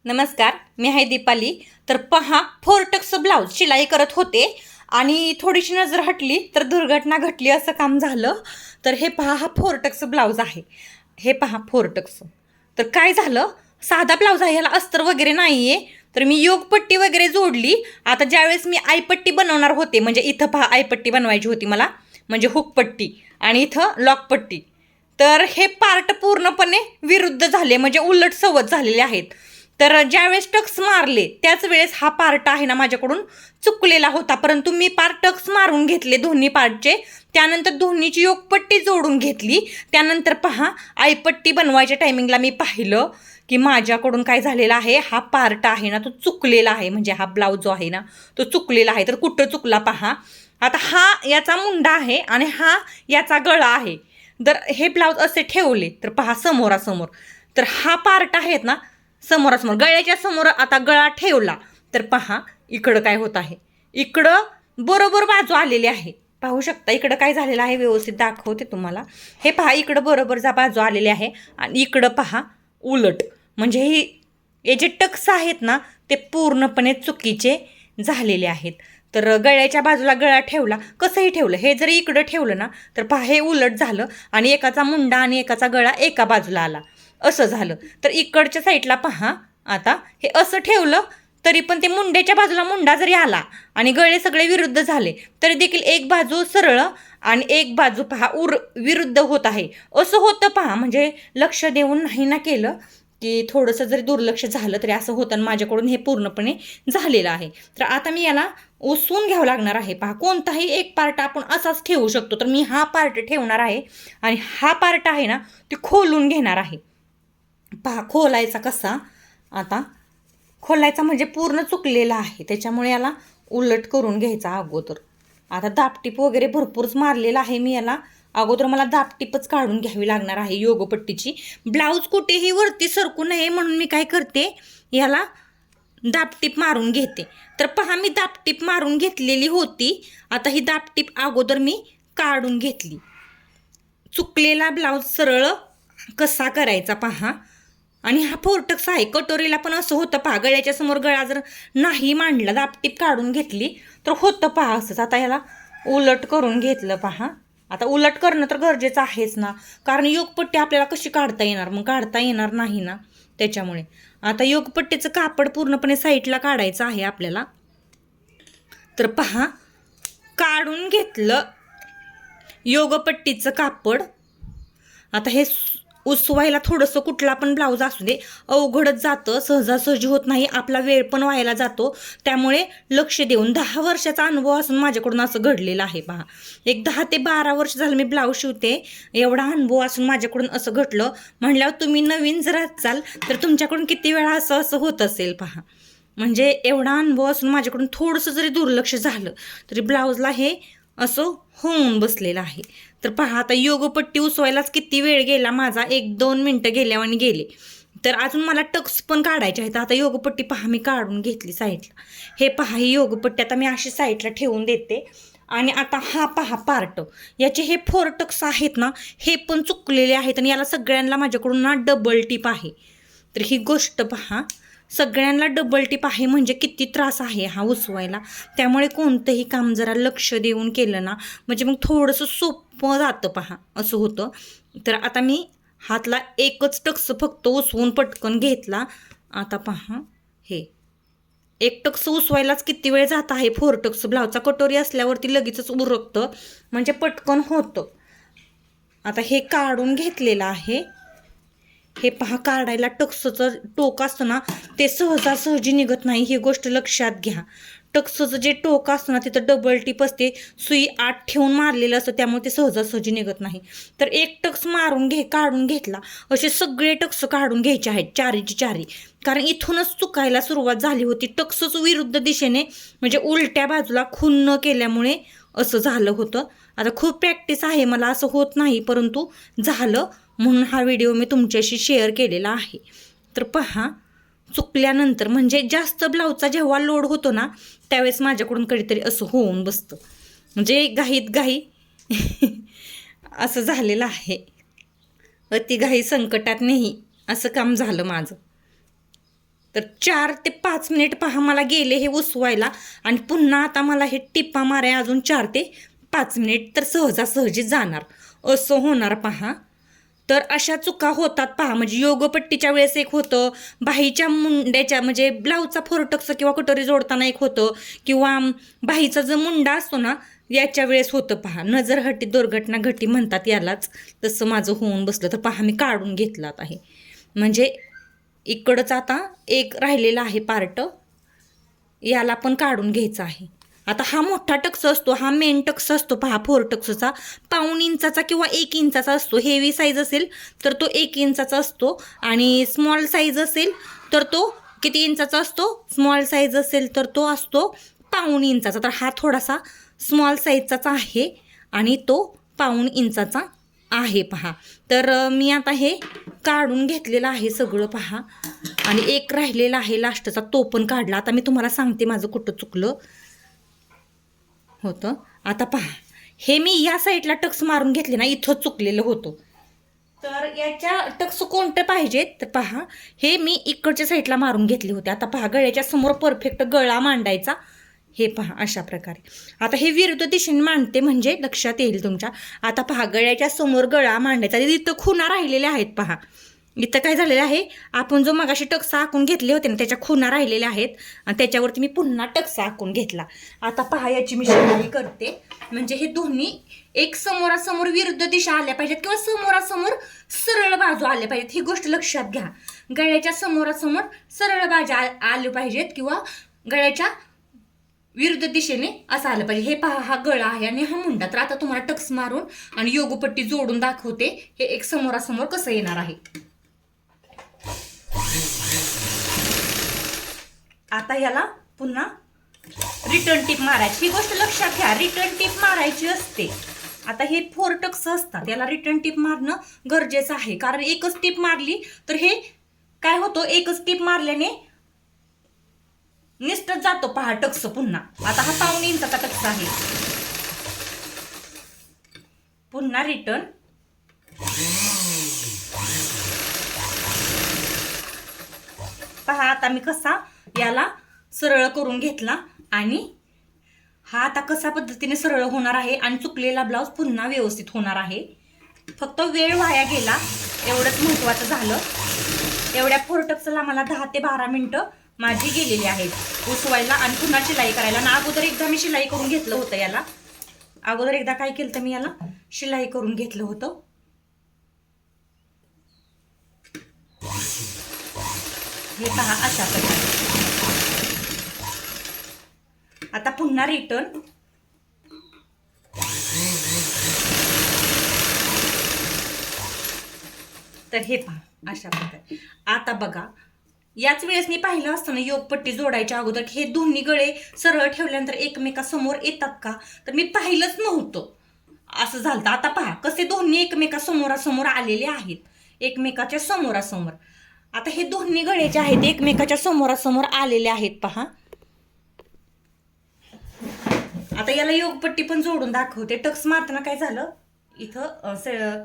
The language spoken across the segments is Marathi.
नमस्कार, मी आहे दीपाली. तर पहा, फोरटक्स ब्लाऊज शिलाई करत होते आणि थोडीशी नजर हटली तर दुर्घटना घडली असं काम झालं. तर हे पहा, हा फोरटक्स ब्लाऊज आहे. हे पहा फोरटक्स. तर काय झालं, साधा ब्लाऊज आहे, ह्याला अस्तर वगैरे नाही आहे. तर मी योगपट्टी वगैरे जोडली. आता ज्यावेळेस मी आयपट्टी बनवणार होते, म्हणजे इथं पहा आयपट्टी बनवायची होती मला, म्हणजे हुकपट्टी, आणि इथं लॉकपट्टी. तर हे पार्ट पूर्णपणे विरुद्ध झाले, म्हणजे उलट सवत झालेले आहेत. तर ज्यावेळेस टक्स मारले त्याच वेळेस हा पार्ट आहे ना माझ्याकडून चुकलेला होता, परंतु मी पार्ट टक्स मारून घेतले दोन्ही पार्टचे. त्यानंतर दोन्हीची योगपट्टी जोडून घेतली. त्यानंतर पहा, आयपट्टी बनवायच्या टायमिंगला मी पाहिलं की माझ्याकडून काय झालेला आहे, हा पार्ट आहे ना तो चुकलेला आहे, म्हणजे हा ब्लाऊज जो आहे ना तो चुकलेला आहे. तर कुठं चुकला पहा. आता हा याचा मुंडा आहे आणि हा याचा गळा आहे. जर हे ब्लाऊज असे ठेवले तर पहा समोरासमोर, तर हा पार्ट आहेत ना समोरासमोर, गळ्याच्या समोर आता गळा ठेवला तर पहा इकडं काय होत आहे, इकडं बरोबर बाजू आलेली आहे. पाहू शकता इकडं काय झालेलं आहे, व्यवस्थित दाखवते तुम्हाला. हे पहा, इकडं बरोबर बाजू आलेली आहे आणि इकडं पहा उलट, म्हणजे हे जे टक्स आहेत ना ते पूर्णपणे चुकीचे झालेले आहेत. तर गळ्याच्या बाजूला गळा ठेवला, कसंही ठेवलं, हे जरी इकडं ठेवलं ना तर पहा हे उलट झालं आणि एकाचा मुंडा आणि एकाचा गळा एका बाजूला आला, असं झालं. तर इकडच्या साईडला पहा, आता हे असं ठेवलं तरी पण ते मुंड्याच्या बाजूला मुंडा जरी आला आणि गळे सगळे विरुद्ध झाले तरी देखील एक बाजू सरळ आणि एक बाजू पहा विरुद्ध होत आहे, असं होतं पहा. म्हणजे लक्ष देऊन नाही ना केलं की थोडंसं जरी दुर्लक्ष झालं तरी असं होतं आणि माझ्याकडून हे पूर्णपणे झालेलं आहे. तर आता मी याला ओसून घ्यावं लागणार आहे. पहा, कोणताही एक पार्ट आपण असाच ठेवू शकतो. तर मी हा पार्ट ठेवणार आहे आणि हा पार्ट आहे ना ते खोलून घेणार आहे. पहा खोलायचा कसा, आता खोलायचा म्हणजे पूर्ण चुकलेला आहे, त्याच्यामुळे याला उलट करून घ्यायचा अगोदर. आता दापटीप वगैरे भरपूरच मारलेला आहे मी याला, अगोदर मला दापटीपच काढून घ्यावी लागणार आहे योगपट्टीची. ब्लाऊज कुठेही वरती सरकू नये म्हणून मी काय करते, याला दापटीप मारून घेते. तर पहा, मी दापटीप मारून घेतलेली होती. आता ही दापटीप अगोदर मी काढून घेतली. चुकलेला ब्लाऊज सरळ कसा करायचा पहा. आणि हा फोरटक्स आहे, कटोरीला पण असं होतं पहा, गळ्याच्या समोर गळा जर नाही मांडला, दापटीप काढून घेतली तर होतं पहा असंच. आता याला उलट करून घेतलं पहा. आता उलट करणं तर गरजेचं आहेच ना, कारण योगपट्टी आपल्याला कशी काढता येणार, मग काढता येणार नाही ना, त्याच्यामुळे आता योगपट्टीचं कापड पूर्णपणे साईडला काढायचं आहे आपल्याला. तर पहा, काढून घेतलं योगपट्टीचं कापड. आता हे उसवायला थोडंसं कुठला पण ब्लाऊज असू दे अवघडच जातं, सहजासहजी होत नाही, आपला वेळ पण व्हायला जातो. त्यामुळे लक्ष देऊन 10 वर्षाचा अनुभव असून माझ्याकडून असं घडलेलं आहे पहा. एक 10 ते 12 वर्ष झालं मी ब्लाऊज शिवते, एवढा अनुभव असून माझ्याकडून असं घडलं म्हणल्यावर तुम्ही नवीन जर असाल तर तुमच्याकडून किती वेळा असं असं होत असेल पहा. म्हणजे एवढा अनुभव असून माझ्याकडून थोडंसं जरी दुर्लक्ष झालं तरी ब्लाऊजला हे असं होऊन बसलेलं आहे. तर पहा, आता योगपट्टी उसवायलाच किती वेळ गेला माझा, 1-2 मिनटं गेल्या आणि गेले. तर अजून मला टक्स पण काढायचे आहेत. आता योगपट्टी पहा मी काढून घेतली साईडला. हे पहा, ही योगपट्टी आता मी अशी साईडला ठेवून देते. आणि आता हा पहा पार्ट, याचे हे 4 टक्स आहेत ना हे पण चुकलेले आहेत आणि याला सगळ्यांना माझ्याकडून ना डबल टिप आहे. तर ही गोष्ट पहा, सगळ्यांना डबल टिप आहे म्हणजे किती त्रास आहे हा उसवायला. त्यामुळे कोणतंही काम जरा लक्ष देऊन केलं ना म्हणजे मग थोडंसं सोपं जातं पहा, असं होतं. तर आता मी हातला एकच टक्स फक्त उसवून पटकन घेतला. आता पहा, हे एक टक्स उसवायलाच किती वेळ जात आहे. 4 टक्स ब्लाऊजचा कटोरी असल्यावरती लगेचच उरकतं, म्हणजे पटकन होतं. आता हे काढून घेतलेलं आहे. हे पहा, काढायला टक्सचं टोक असतं ना ते सहजासहजी निघत नाही, ही गोष्ट लक्षात घ्या. टक्सचं जे टोक असतं ना तिथं डबल टिप असते, सुई आत ठेवून मारलेलं असतं, त्यामुळे ते सहजासहजी निघत नाही. तर एक टक्स मारून काढून घेतला. असे सगळे टक्स काढून घ्यायचे आहेत, चारीची चारी, कारण इथूनच चुकायला सुरुवात झाली होती. टक्सच विरुद्ध दिशेने म्हणजे उलट्या बाजूला खून न केल्यामुळे असं झालं होतं. आता खूप प्रॅक्टिस आहे मला, असं होत नाही, परंतु झालं म्हणून हा व्हिडिओ मी तुमच्याशी शेअर केलेला आहे. तर पहा, चुकल्यानंतर म्हणजे जास्त ब्लाऊजचा जेव्हा लोड होतो ना त्यावेळेस माझ्याकडून कधीतरी असं होऊन बसतं, म्हणजे घाईत घाई असं झालेलं आहे. अति घाई संकटात नाही, असं काम झालं माझं. तर 4 ते 5 मिनिट पहा मला गेले हे उसवायला, आणि पुन्हा आता मला हे टिप्पा माराय अजून 4 ते 5 मिनिट, तर सहजासहजी जाणार असं होणार पहा. तर अशा चुका होतात पहा. म्हणजे योगपट्टीच्या वेळेस एक होतं, बाहीच्या मुंड्याच्या म्हणजे ब्लाऊजचा फोरटक्स किंवा कटोरी जोडताना एक होतं, किंवा बाहीचा जो मुंडा असतो ना याच्या वेळेस होतं पहा. नजरहटी दुर्घटना घटी म्हणतात यालाच. तसं माझं होऊन बसलं. तर पहा मी काढून घेतलं आता हे. म्हणजे इकडंच आता एक राहिलेला आहे पार्ट, याला पण काढून घ्यायचा आहे. आता हा मोठा टक्स असतो, हा मेन टक्स असतो पहा फोरटक्सचा, 1.5 इंचाचा किंवा 1 इंचाचा असतो. हेवी साईज असेल तर तो 1 इंचाचा असतो, आणि स्मॉल साईज असेल तर तो किती इंचाचा असतो? स्मॉल साईज असेल तर तो असतो 1.5 इंचाचा. तर हा थोडासा स्मॉल साईजचाच आहे आणि तो 1.5 इंचाचा आहे पहा. तर मी आता हे काढून घेतलेलं आहे सगळं पहा, आणि एक राहिलेला आहे लास्टचा, तो पण काढला. आता मी तुम्हाला सांगते माझं कुठं चुकलं होतं. आता पहा हे मी या साईडला टक्स मारून घेतले ना, इथं चुकलेलं होतं. तर याच्या टक्स कोणते पाहिजेत तर पहा हे मी इकडच्या साईडला मारून घेतले होते. आता पहा गळ्याच्या समोर परफेक्ट गळा मांडायचा. हे पहा अशा प्रकारे. आता हे विरुद्ध दिशेने मांडते म्हणजे लक्षात येईल तुमच्या. आता पहा गळ्याच्या समोर गळा मांडायचा. इथं खुणा राहिलेल्या आहेत पहा. इथं काय झालेलं आहे, आपण जो मगाशी टक्सा आखून घेतले होते ना त्याच्या खुणा राहिलेल्या आहेत, आणि त्याच्यावरती मी पुन्हा टक्सा आखून घेतला. आता पहा याची मी शिलाई करते. म्हणजे हे दोन्ही एक समोरासमोर विरुद्ध दिशा आल्या पाहिजेत, किंवा समोरासमोर सरळ बाजू आल्या पाहिजेत. ही गोष्ट लक्षात घ्या. गळ्याच्या समोरासमोर सरळ बाजू आल्या पाहिजेत, किंवा गळ्याच्या विरुद्ध दिशेने असं आलं पाहिजे. हे पहा हा गळा आहे आणि हा मुंडा. तर आता तुम्हाला टक्स मारून आणि योगपट्टी जोडून दाखवते हे एक समोरासमोर कसं येणार आहे. आता याला पुन्हा रिटर्न टिप मारायची. ही गोष्ट लक्षात घ्या, रिटर्न टिप मारायची असते. आता हे फोरटक्स असतात, याला रिटर्न टिप मारणं गरजेचं आहे. कारण एकच टिप मारली तर हे काय होतं, एकच टिप मारल्याने निष्ठच जातो पहा टक्स पुन्हा. आता हा 1.5 इंचाचा टक्स आहे. पुन्हा रिटर्न. पहा आता मी कसा याला सरळ करून घेतला, आणि हा आता कसा पद्धतीने सरळ होणार आहे, आणि चुकलेला ब्लाऊज पुन्हा व्यवस्थित होणार आहे. फक्त वेळ वाया गेला एवढंच महत्त्वाचं झालं. एवढ्या फोरटक्सला मला 10 ते 12 मिनिटं माझी गेलेली आहेत उसवायला आणि पुन्हा शिलाई करायला. ना अगोदर एकदा मी शिलाई करून घेतलं होतं याला. अगोदर एकदा काय केलं तर मी याला शिलाई करून घेतलं होतं. हे पहा अशा प्रकारे. आता पुन्हा रिटर्न. तर हे पहा अशा प्रकारे. आता बघा याच वेळेस मी पाहिलं असतं ना योगपट्टी जोडायच्या अगोदर हे दोन्ही गळे सरळ ठेवल्यानंतर एकमेकासमोर येतात का, तर मी पाहिलंच नव्हतं, असं झालं. आता पहा कसे दोन्ही एकमेकासमोरासमोर आलेले आहेत, एकमेकाच्या समोरासमोर. आता हे दोन्ही गळे जे आहेत एकमेकाच्या समोरासमोर आलेले आहेत पहा. आता याला योगपट्टी पण जोडून दाखवते. टक्स मारताना काय झालं इथं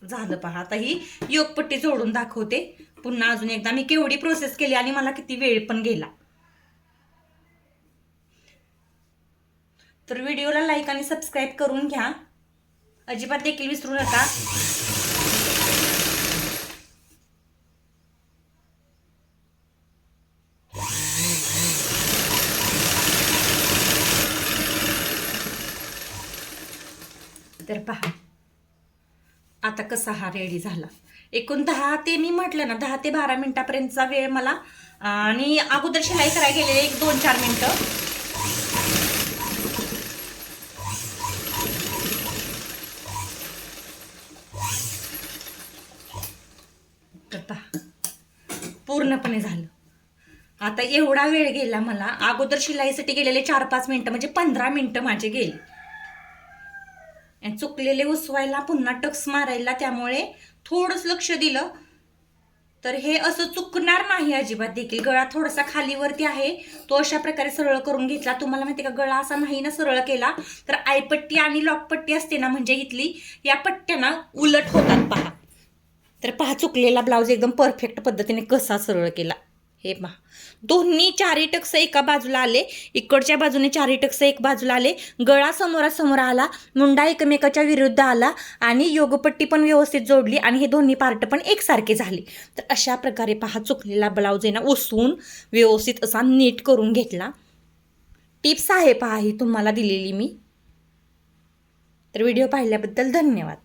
झालं पहा. आता ही योगपट्टी जोडून दाखवते पुन्हा अजून एकदा. मी केवढी प्रोसेस केली आणि मला किती वेळ पण गेला. तर व्हिडिओला लाईक आणि सबस्क्राईब करून घ्या, अजिबात देखील विसरू नका. तर पहा आता कसा हा रेडी झाला. एकूण 10 ते मी म्हटलं ना 10 ते 12 मिनिटापर्यंतचा वेळ मला, आणि अगोदर शिलाई करायला गेलेले 1-2-4 मिनिटं. तर पहा पूर्णपणे झालं. आता एवढा वेळ गेला मला. अगोदर शिलाईसाठी गेलेले 4-5 मिनिटं म्हणजे 15 मिनिटं माझे गेले. चुकलेले उसवायला पुन्हा टक्स मारायला, त्यामुळे थोडंच लक्ष दिलं तर हे असं चुकणार नाही अजिबात देखील. गळा थोडासा खालीवरती आहे तो अशा प्रकारे सरळ करून घेतला. तुम्हाला माहिती का गळा असा नाही ना सरळ केला तर आयपट्टी आणि लॉकपट्टी असते ना म्हणजे इथली, या पट्ट्या ना उलट होतात पहा. तर पहा चुकलेला ब्लाऊज एकदम परफेक्ट पद्धतीने कसा सरळ केला हे पहा, दोन्ही चारी टक्स एका बाजूला आले, इकडच्या बाजूने चारी टक्स एक बाजूला आले, गळा समोरासमोर आला, मुंडा एकमेकाच्या विरुद्ध आला आणि योगपट्टी पण व्यवस्थित जोडली आणि हे दोन्ही पार्ट पण एकसारखे झाले. तर अशा प्रकारे पहा चुकलेला ब्लाऊज आहे ना ओसून व्यवस्थित असा नीट करून घेतला. टिप्स आहे पहा ही तुम्हाला दिलेली मी. तर व्हिडिओ पाहिल्याबद्दल धन्यवाद.